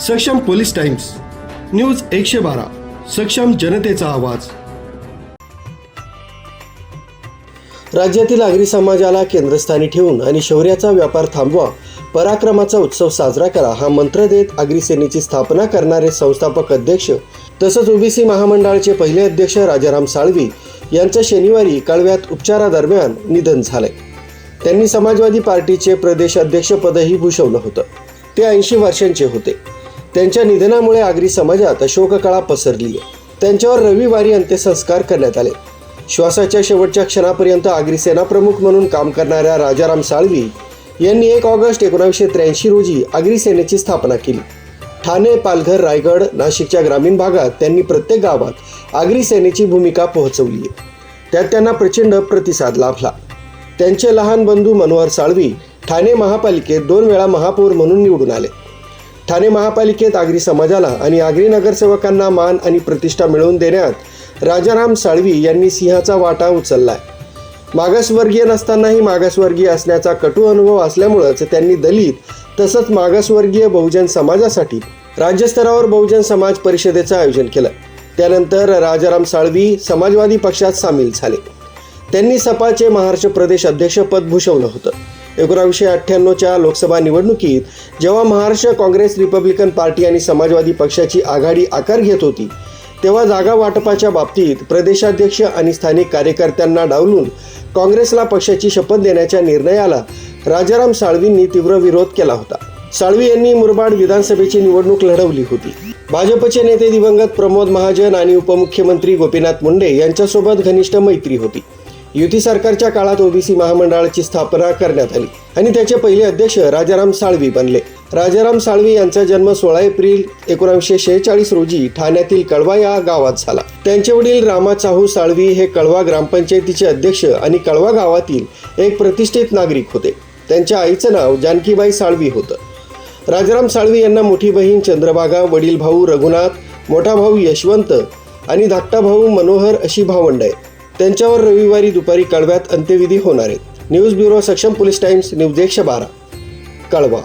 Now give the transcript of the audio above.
सक्षम police times news 112 सक्षम जनतेचा आवाज। राज्यातील आगरी समाजाला केंद्रस्थानी ठेवून आणि शौर्याचा व्यापार थांबवा, पराक्रमाचा उत्सव साजरा करा हा मंत्र देत आगरी सेनेची स्थापना करणारे संस्थापक अध्यक्ष तसंच ओबीसी महामंडळाचे पहिले अध्यक्ष राजाराम साळवी यांचं शनिवारी कळव्यात उपचारादरम्यान निधन झालंय। त्यांनी समाजवादी पार्टीचे प्रदेश अध्यक्षपदही भूषवलं होतं। ते 80 वर्षांचे होते। त्यांच्या निधनामुळे आगरी समाजात शोककळा पसरली आहे। त्यांच्यावर रविवारी अंत्यसंस्कार करण्यात आले। श्वासाच्या शेवटच्या क्षणापर्यंत आगरी सेना प्रमुख म्हणून काम करणाऱ्या राजाराम साळवी यांनी 1 ऑगस्ट 1983 रोजी आगरी सेनेची स्थापना केली। ठाणे, पालघर, रायगड, नाशिकच्या ग्रामीण भागात त्यांनी प्रत्येक गावात आगरी सेनेची भूमिका पोहोचवली आहे। त्यात त्यांना प्रचंड प्रतिसाद लाभला। त्यांचे लहान बंधू मनोहर साळवी ठाणे महापालिकेत 2 वेळा महापौर म्हणून निवडून आले। ठाणे महापालिकेत आगरी समाजाला आणि आगरी नगरसेवकांना मान आणि प्रतिष्ठा मिळवून देण्यात राजाराम साळवी यांनी सिंहाचा वाटा उचललाय। मागासवर्गीय नसतानाही मागासवर्गीय असण्याचा कटू अनुभव असल्यामुळेच त्यांनी दलित तसंच मागासवर्गीय बहुजन समाजासाठी राज्यस्तरावर बहुजन समाज परिषदेचं आयोजन केलं। त्यानंतर राजाराम साळवी समाजवादी पक्षात सामील झाले। त्यांनी सपाचे महाराष्ट्र प्रदेश अध्यक्षपद भूषवलं होतं। 1998च्या लोकसभा निवडणुकीत जेव्हा महाराष्ट्र काँग्रेस, रिपब्लिकन पार्टी आणि समाजवादी पक्षाची आघाडी आकार घेत होती, तेव्हा जागा वाटपाच्या बाबतीत प्रदेशाध्यक्ष आणि स्थानिक कार्यकर्त्यांना डावलून काँग्रेसला पक्षाची शपथ देण्याच्या निर्णयाला राजाराम साळवींनी तीव्र विरोध केला होता। साळवी यांनी मुरबाड विधानसभेची निवडणूक लढवली होती। भाजपचे नेते दिवंगत प्रमोद महाजन आणि उपमुख्यमंत्री गोपीनाथ मुंडे यांच्यासोबत घनिष्ठ मैत्री होती। युती सरकारच्या काळात ओबीसी महामंडळाची स्थापना करण्यात आली आणि त्याचे पहिले अध्यक्ष राजाराम साळवी बनले। राजाराम साळवी यांचा जन्म 16 एप्रिल 1946 रोजी ठाण्यातील कळवा या गावात झाला। त्यांचे वडील रामा चाहू साळवी हे कळवा ग्रामपंचायतीचे अध्यक्ष आणि कळवा गावातील एक प्रतिष्ठित नागरिक होते। त्यांच्या आईचं नाव जानकीबाई साळवी होतं। राजाराम साळवी यांना मोठी बहीण चंद्रभागा, वडील भाऊ रघुनाथ, मोठा भाऊ यशवंत आणि धाकटा भाऊ मनोहर अशी भावंड आहेत। त्यांच्यावर रविवारी दुपारी कळव्यात अंत्यविधी होणार आहेत। न्यूज ब्युरो, सक्षम पोलीस टाइम्स, न्यूज 112 कळवा।